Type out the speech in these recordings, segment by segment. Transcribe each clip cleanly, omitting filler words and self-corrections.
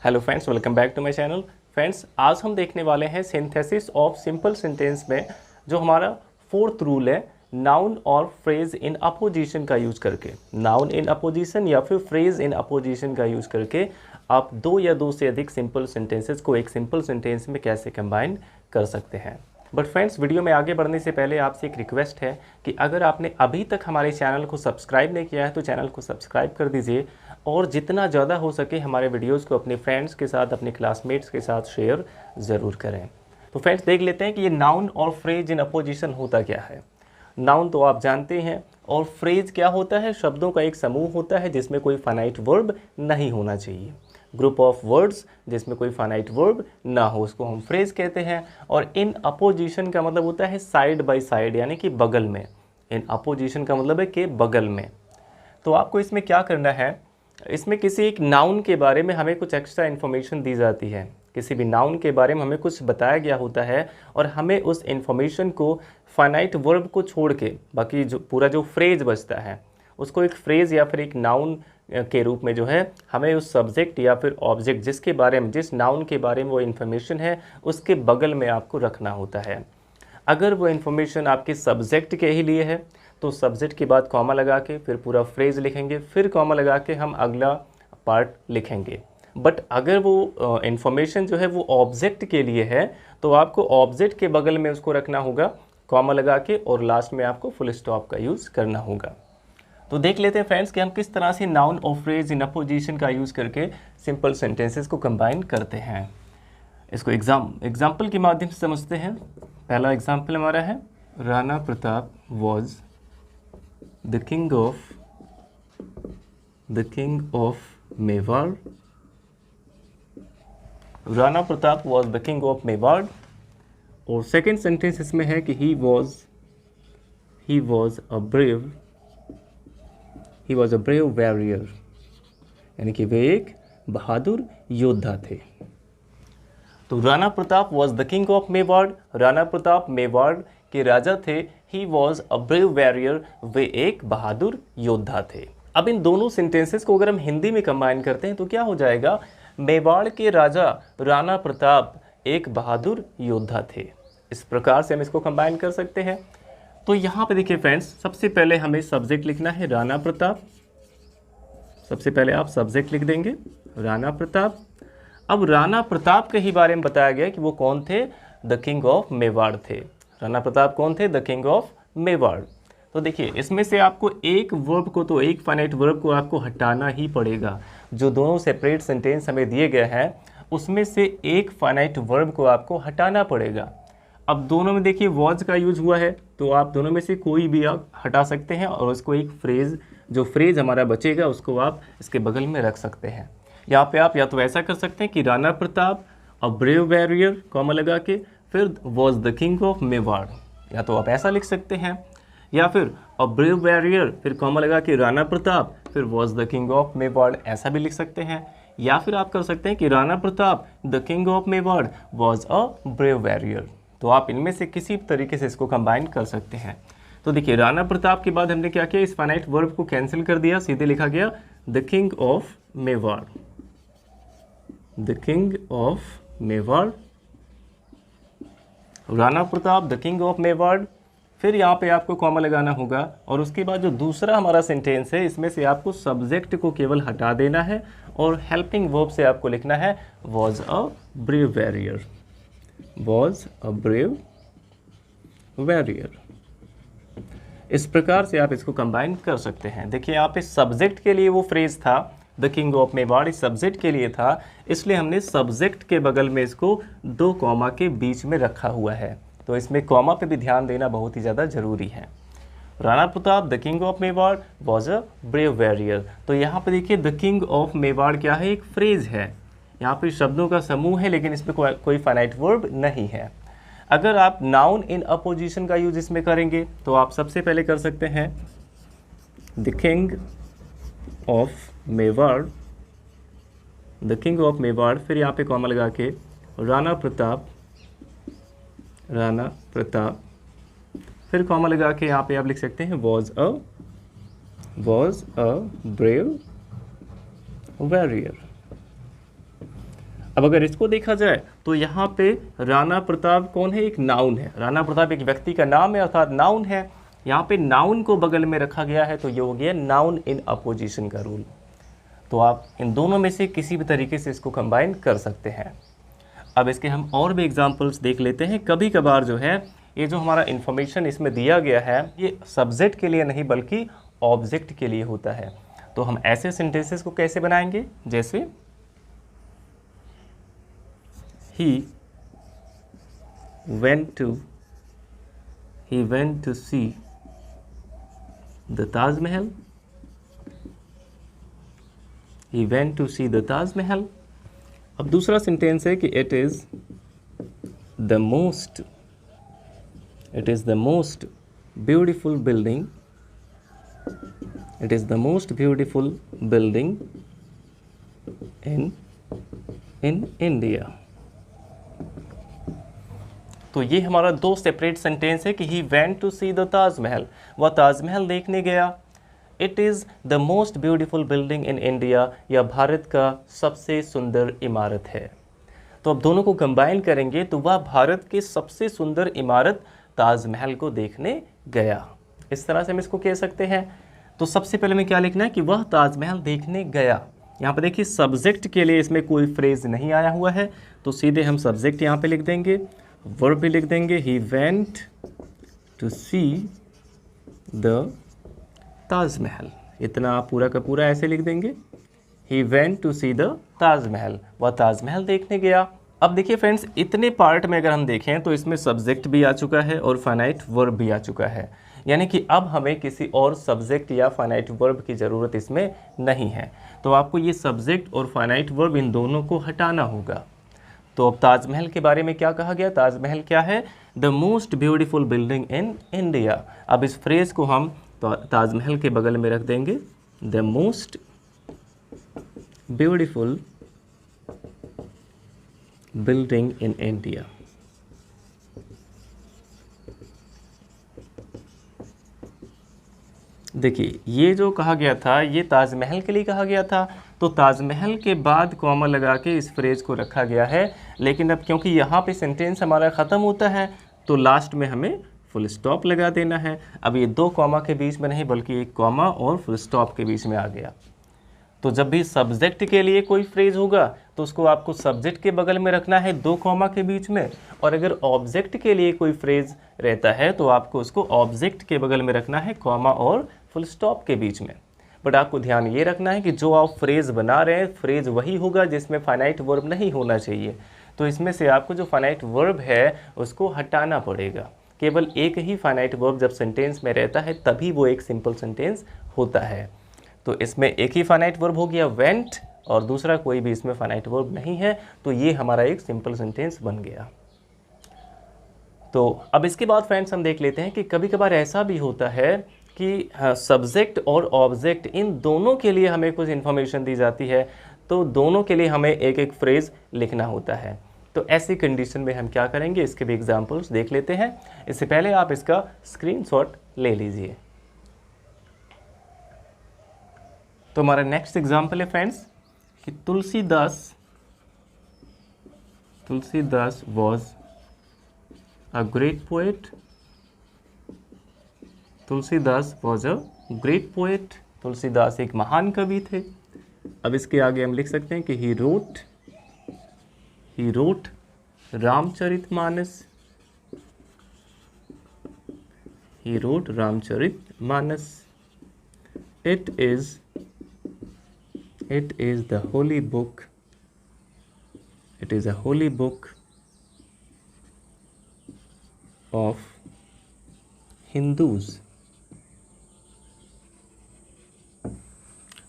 Hello friends, welcome back to my channel. Friends, आज हम देखने वाले हैं सिंथेसिस ऑफ सिंपल सेंटेंस में जो हमारा फोर्थ रूल है, नाउन और फ्रेज इन अपोजिशन का यूज करके। नाउन इन अपोजिशन या फिर फ्रेज इन अपोजिशन का यूज करके आप दो या दो से अधिक सिंपल सेंटेंसेस को एक सिंपल सेंटेंस में कैसे कंबाइन कर सकते हैं। बट फ्रेंड्स, वीडियो में आगे बढ़ने से पहले आपसे एक रिक्वेस्ट है कि अगर आपने अभी तक हमारे चैनल को सब्सक्राइब नहीं किया है तो चैनल को सब्सक्राइब कर दीजिए और जितना ज़्यादा हो सके हमारे वीडियोस को अपने फ्रेंड्स के साथ, अपने क्लासमेट्स के साथ शेयर ज़रूर करें। तो फ्रेंड्स, देख लेते हैं कि ये नाउन और फ्रेज इन अपोजिशन होता क्या है। नाउन तो आप जानते हैं और फ्रेज क्या होता है, शब्दों का एक समूह होता है जिसमें कोई फाइनाइट वर्ब नहीं होना चाहिए। ग्रुप ऑफ वर्ड्स जिसमें कोई फाइनाइट वर्ब ना हो उसको हम फ्रेज कहते हैं। और इन अपोजिशन का मतलब होता है साइड बाय साइड, यानी कि बगल में। इन अपोजिशन का मतलब है कि बगल में। तो आपको इसमें क्या करना है, इसमें किसी एक नाउन के बारे में हमें कुछ एक्स्ट्रा इन्फॉर्मेशन दी जाती है। किसी भी नाउन के बारे में हमें कुछ बताया गया होता है और हमें उस इन्फॉर्मेशन को फाइनाइट वर्ब को छोड़ के बाकी जो पूरा जो फ्रेज बचता है उसको एक फ्रेज या फिर एक नाउन के रूप में जो है हमें उस सब्जेक्ट या फिर ऑब्जेक्ट जिसके बारे में, जिस नाउन के बारे में वो इन्फॉर्मेशन है उसके बगल में आपको रखना होता है। अगर वो इन्फॉर्मेशन आपके सब्जेक्ट के ही लिए है तो सब्जेक्ट के बाद कॉमा लगा के फिर पूरा फ्रेज लिखेंगे, फिर कॉमा लगा के हम अगला पार्ट लिखेंगे। बट अगर वो इन्फॉर्मेशन जो है वो ऑब्जेक्ट के लिए है तो आपको ऑब्जेक्ट के बगल में उसको रखना होगा कॉमा लगा के और लास्ट में आपको फुल स्टॉप का यूज़ करना होगा। तो देख लेते हैं फ्रेंड्स कि हम किस तरह से नाउन और फ्रेज इन अपोजिशन का यूज़ करके सिंपल सेंटेंसेस को कंबाइन करते हैं। इसको एग्जाम्पल के माध्यम से समझते हैं। पहला एग्जाम्पल हमारा है, Rana Pratap was the king of Mewar. Rana Pratap was the king of Mewar. और सेकेंड सेंटेंस इसमें है कि he was a brave warrior, यानी कि वे एक बहादुर योद्धा थे। तो Rana Pratap was the king of Mewar, Rana Pratap Mewar के राजा थे। He was a brave warrior, वे एक बहादुर योद्धा थे। अब इन दोनों सेंटेंसेस को अगर हम हिंदी में कंबाइन करते हैं तो क्या हो जाएगा, मेवाड़ के राजा राणा प्रताप एक बहादुर योद्धा थे। इस प्रकार से हम इसको कंबाइन कर सकते हैं। तो यहाँ पे देखिए फ्रेंड्स, सबसे पहले हमें सब्जेक्ट लिखना है राणा प्रताप। सबसे पहले आप सब्जेक्ट लिख देंगे राणा प्रताप। अब राणा प्रताप के ही बारे में बताया गया कि वो कौन थे, द किंग ऑफ मेवाड़ थे। राणा प्रताप कौन थे, द किंग ऑफ मेवाड़। तो देखिए इसमें से आपको एक वर्ब को, तो एक फाइनाइट वर्ब को आपको हटाना ही पड़ेगा। जो दोनों सेपरेट सेंटेंस हमें दिए गए हैं उसमें से एक फाइनाइट वर्ब को आपको हटाना पड़ेगा। अब दोनों में देखिए वॉज का यूज हुआ है तो आप दोनों में से कोई भी आप हटा सकते हैं और उसको एक फ्रेज, जो फ्रेज हमारा बचेगा उसको आप इसके बगल में रख सकते हैं। यहाँ पे आप या तो ऐसा कर सकते हैं कि राणा प्रताप अ ब्रेव वॉरियर कॉमा लगा के फिर was the king of Mewar, या तो आप ऐसा लिख सकते हैं, या फिर अ ब्रेव वॉरियर फिर कॉमा लगा के राणा प्रताप फिर was the king of Mewar, ऐसा भी लिख सकते हैं। या फिर आप कर सकते हैं कि Rana Pratap the king of Mewar was a brave warrior. तो आप इनमें से किसी तरीके से इसको कंबाइन कर सकते हैं। तो देखिए राणा प्रताप के बाद हमने क्या किया, इस फाइनाइट वर्ब को कैंसिल कर दिया, सीधे लिखा गया the king of Mewar, the king of Mewar, Rana Pratap the king of Mewar. फिर यहाँ पे आपको कॉमा लगाना होगा और उसके बाद जो दूसरा हमारा सेंटेंस है इसमें से आपको सब्जेक्ट को केवल हटा देना है और हेल्पिंग वर्ब से आपको लिखना है was a brave warrior, was a brave warrior. इस प्रकार से आप इसको कंबाइन कर सकते हैं। देखिए यहाँ पे सब्जेक्ट के लिए वो फ्रेज था द किंग ऑफ मेवाड़, इस सब्जेक्ट के लिए था, इसलिए हमने सब्जेक्ट के बगल में इसको दो कॉमा के बीच में रखा हुआ है। तो इसमें कॉमा पे भी ध्यान देना बहुत ही ज़्यादा ज़रूरी है। Rana Pratap the king of Mewar was a brave warrior. तो यहाँ पे देखिए द किंग ऑफ मेवाड़ क्या है, एक फ्रेज है, यहाँ पे शब्दों का समूह है लेकिन इसमें कोई फाइनाइट वर्ब नहीं है। अगर आप नाउन इन अपोजिशन का यूज इसमें करेंगे तो आप सबसे पहले कर सकते हैं the king of Mewar, the king of Mewar, फिर यहाँ पे कॉमा लगा के राणा प्रताप, राणा प्रताप, फिर कॉमा लगा के यहाँ पे आप लिख सकते हैं वॉज अ ब्रेव वॉरियर। अब अगर इसको देखा जाए तो यहाँ पे राणा प्रताप कौन है, एक नाउन है। राणा प्रताप एक व्यक्ति का नाम है अर्थात नाउन है। यहाँ पे नाउन को बगल में रखा गया है तो ये हो गया नाउन इन अपोजिशन का रूल। तो आप इन दोनों में से किसी भी तरीके से इसको कंबाइन कर सकते हैं। अब इसके हम और भी एग्जांपल्स देख लेते हैं। कभी कभार जो है ये जो हमारा इन्फॉर्मेशन इसमें दिया गया है ये सब्जेक्ट के लिए नहीं बल्कि ऑब्जेक्ट के लिए होता है। तो हम ऐसे सेंटेंसेस को कैसे बनाएंगे, जैसे he went to see the Taj Mahal. He went to see the Taj Mahal. अब दूसरा सेंटेंस है कि it is the most beautiful building. It is the most beautiful building in India. तो ये हमारा दो सेपरेट सेंटेंस है कि he went to see the Taj Mahal, वह ताजमहल देखने गया। It is the most beautiful building in India, यह भारत का सबसे सुंदर इमारत है। तो अब दोनों को कंबाइन करेंगे तो वह भारत की सबसे सुंदर इमारत ताजमहल को देखने गया। इस तरह से हम इसको कह सकते हैं। तो सबसे पहले में क्या लिखना है कि वह ताजमहल देखने गया। यहाँ पर देखिए सब्जेक्ट के लिए इसमें कोई फ्रेज नहीं आया हुआ है तो सीधे हम सब्जेक्ट यहाँ पे लिख देंगे, वर्ब भी लिख देंगे, he went to see the Taj Mahal. इतना पूरा का पूरा ऐसे लिख देंगे, he went to see the Taj Mahal, वह ताजमहल देखने गया। अब देखिए फ्रेंड्स, इतने पार्ट में अगर हम देखें तो इसमें सब्जेक्ट भी आ चुका है और फाइनाइट वर्ब भी आ चुका है, यानी कि अब हमें किसी और सब्जेक्ट या फाइनाइट वर्ब की ज़रूरत इसमें नहीं है। तो आपको ये सब्जेक्ट और फाइनाइट वर्ब इन दोनों को हटाना होगा। तो अब ताजमहल के बारे में क्या कहा गया, ताजमहल क्या है, the most beautiful building in India. अब इस फ्रेज को हम ताजमहल के बगल में रख देंगे, the most beautiful building in India. देखिए ये जो कहा गया था ये ताजमहल के लिए कहा गया था, तो ताजमहल के बाद कॉमा लगा के इस फ्रेज को रखा गया है। लेकिन अब क्योंकि यहाँ पे सेंटेंस हमारा ख़त्म होता है तो लास्ट में हमें फुल स्टॉप लगा देना है। अब ये दो कॉमा के बीच में नहीं बल्कि एक कॉमा और फुल स्टॉप के बीच में आ गया। तो जब भी सब्जेक्ट के लिए कोई फ्रेज होगा तो उसको आपको सब्जेक्ट के बगल में रखना है दो कॉमा के बीच में, और अगर ऑब्जेक्ट के लिए कोई फ्रेज रहता है तो आपको उसको ऑब्जेक्ट के बगल में रखना है कॉमा और फुल स्टॉप के बीच में। बट आपको ध्यान ये रखना है कि जो आप फ्रेज बना रहे हैं फ्रेज वही होगा जिसमें फाइनाइट वर्ब नहीं होना चाहिए। तो इसमें से आपको जो फाइनाइट वर्ब है उसको हटाना पड़ेगा। केवल एक ही फाइनाइट वर्ब जब सेंटेंस में रहता है तभी वो एक सिंपल सेंटेंस होता है। तो इसमें एक ही फाइनाइट वर्ब हो गया वेंट, और दूसरा कोई भी इसमें फाइनाइट वर्ब नहीं है, तो ये हमारा एक सिंपल सेंटेंस बन गया। तो अब इसके बाद फ्रेंड्स हम देख लेते हैं कि कभी कभार ऐसा भी होता है कि सब्जेक्ट और ऑब्जेक्ट इन दोनों के लिए हमें कुछ इन्फॉर्मेशन दी जाती है, तो दोनों के लिए हमें एक एक फ्रेज लिखना होता है। तो ऐसी कंडीशन में हम क्या करेंगे, इसके भी एग्जांपल्स देख लेते हैं। इससे पहले आप इसका स्क्रीनशॉट ले लीजिए। तो हमारा नेक्स्ट एग्जांपल है फ्रेंड्स कि Tulsidas was a great poet. Tulsidas was a great poet. Tulsidas एक महान कवि थे। अब इसके आगे हम लिख सकते हैं कि he wrote Ramcharitmanas. He wrote Ramcharitmanas. It is the holy book. It is a holy book of Hindus.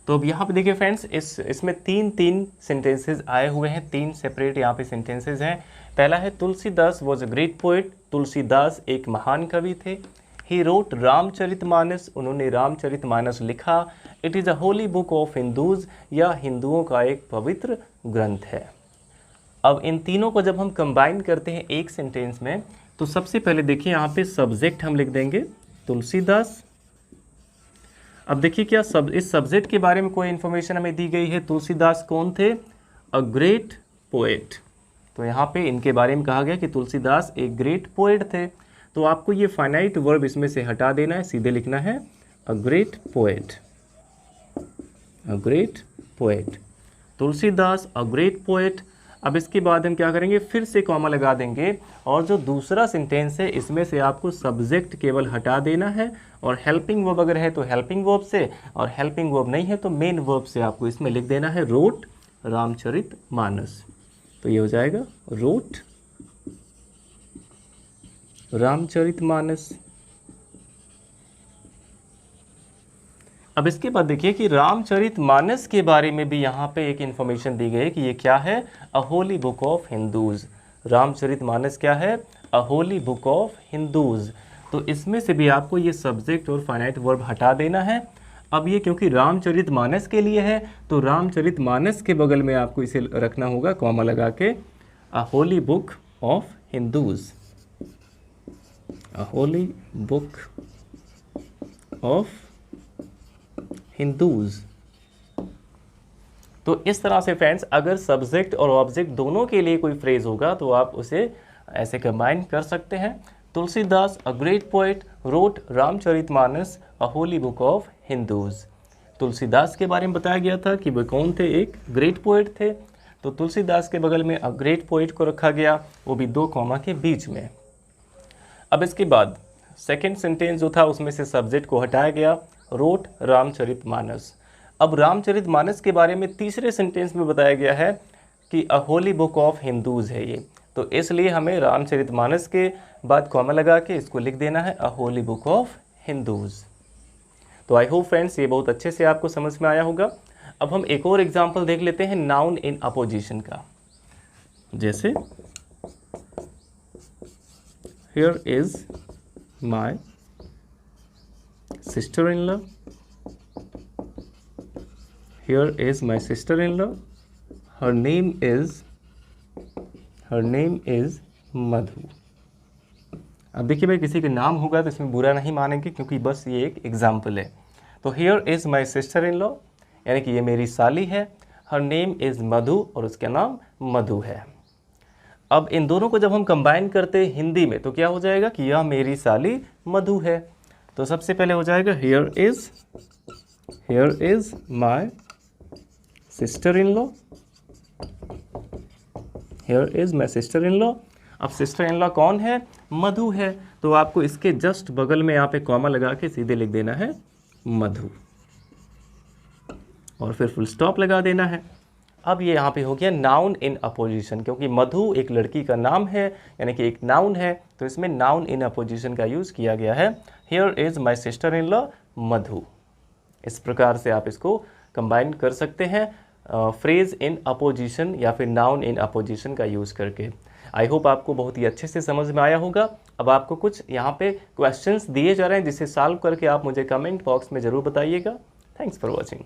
तो अब यहाँ पे देखिए फ्रेंड्स, इसमें तीन सेंटेंसेस आए हुए हैं, तीन सेपरेट यहाँ पे सेंटेंसेस हैं। पहला है Tulsidas was a great poet. Tulsidas एक महान कवि थे। ही रोट रामचरितमानस, उन्होंने रामचरितमानस लिखा। It is a holy book of Hindus, या हिंदुओं का एक पवित्र ग्रंथ है। अब इन तीनों को जब हम कंबाइन करते हैं एक सेंटेंस में, तो सबसे पहले देखिए यहाँ पे सब्जेक्ट हम लिख देंगे तुलसीदास। अब देखिए क्या इस सब्जेक्ट के बारे में कोई इन्फॉर्मेशन हमें दी गई है। तुलसीदास कौन थे, अ ग्रेट पोएट। तो यहाँ पे इनके बारे में कहा गया कि तुलसीदास एक ग्रेट पोएट थे। तो आपको ये फाइनाइट वर्ब इसमें से हटा देना है, सीधे लिखना है अ great poet, a great poet, Tulsidas a great poet. अब इसके बाद हम क्या करेंगे, फिर से कॉमा लगा देंगे और जो दूसरा सेंटेंस है इसमें से आपको सब्जेक्ट केवल हटा देना है और हेल्पिंग वर्ब अगर है तो हेल्पिंग वर्ब से, और हेल्पिंग वर्ब नहीं है तो मेन वर्ब से आपको इसमें लिख देना है रोट रामचरितमानस। तो ये हो जाएगा रोट रामचरितमानस। अब इसके बाद देखिए कि रामचरितमानस के बारे में भी यहाँ पे एक इन्फॉर्मेशन दी गई है कि ये क्या है, a holy book of Hindus. Ramcharitmanas क्या है, a holy book of Hindus. तो इसमें से भी आपको ये सब्जेक्ट और फाइनाइट वर्ब हटा देना है। अब ये क्योंकि रामचरितमानस के लिए है तो रामचरितमानस के बगल में आपको इसे रखना होगा कॉमा लगा के, a holy book of Hindus, a holy book of Hindus. तो इस तरह से फ्रेंड्स अगर सब्जेक्ट और ऑब्जेक्ट दोनों के लिए कोई फ्रेज होगा तो आप उसे ऐसे कंबाइन कर सकते हैं। Tulsidas a great poet wrote Ramcharitmanas a holy book of Hindus. Tulsidas के बारे में बताया गया था कि वे कौन थे, एक ग्रेट पोएट थे। तो तुलसीदास के बगल में अ ग्रेट पोएट को रखा गया, वो भी 2 कॉमा के बीच में। अब इसके बाद सेकेंड सेंटेंस जो था उसमें से सब्जेक्ट को हटाया गया, रोट रामचरितमानस। अब रामचरितमानस के बारे में तीसरे सेंटेंस में बताया गया है कि अ होली बुक ऑफ हिंदूज है ये, तो इसलिए हमें रामचरितमानस के बाद कॉमा लगा के इसको लिख देना है a holy book of Hindus. तो आई होप फ्रेंड्स ये बहुत अच्छे से आपको समझ में आया होगा। अब हम एक और एग्जाम्पल देख लेते हैं नाउन इन अपोजिशन का। जैसे here is my sister-in-law, here is my sister-in-law, her name is मधु। अब देखिए भाई किसी का नाम होगा तो इसमें बुरा नहीं मानेंगे क्योंकि बस ये एक एग्जाम्पल है। तो here is my sister-in-law यानी कि ये मेरी साली है, her name is मधु और उसका नाम मधु है। अब इन दोनों को जब हम कंबाइन करते हैं हिंदी में तो क्या हो जाएगा कि यह मेरी साली मधु है। तो सबसे पहले हो जाएगा here is my sister-in-law, here is my sister-in-law। अब sister-in-law कौन है, मधु है, तो आपको इसके जस्ट बगल में यहाँ पे कॉमा लगा के सीधे लिख देना है मधु और फिर फुल स्टॉप लगा देना है। अब ये यहाँ पे हो गया नाउन इन अपोजिशन, क्योंकि मधु एक लड़की का नाम है यानी कि एक नाउन है, तो इसमें नाउन इन अपोजिशन का यूज़ किया गया है। Here is my sister in law Madhu. इस प्रकार से आप इसको कंबाइन कर सकते हैं फ्रेज इन अपोजिशन या फिर नाउन इन अपोजिशन का यूज़ करके। आई होप आपको बहुत ही अच्छे से समझ में आया होगा। अब आपको कुछ यहाँ पे क्वेश्चंस दिए जा रहे हैं जिसे सॉल्व करके आप मुझे कमेंट बॉक्स में ज़रूर बताइएगा। Thanks for watching.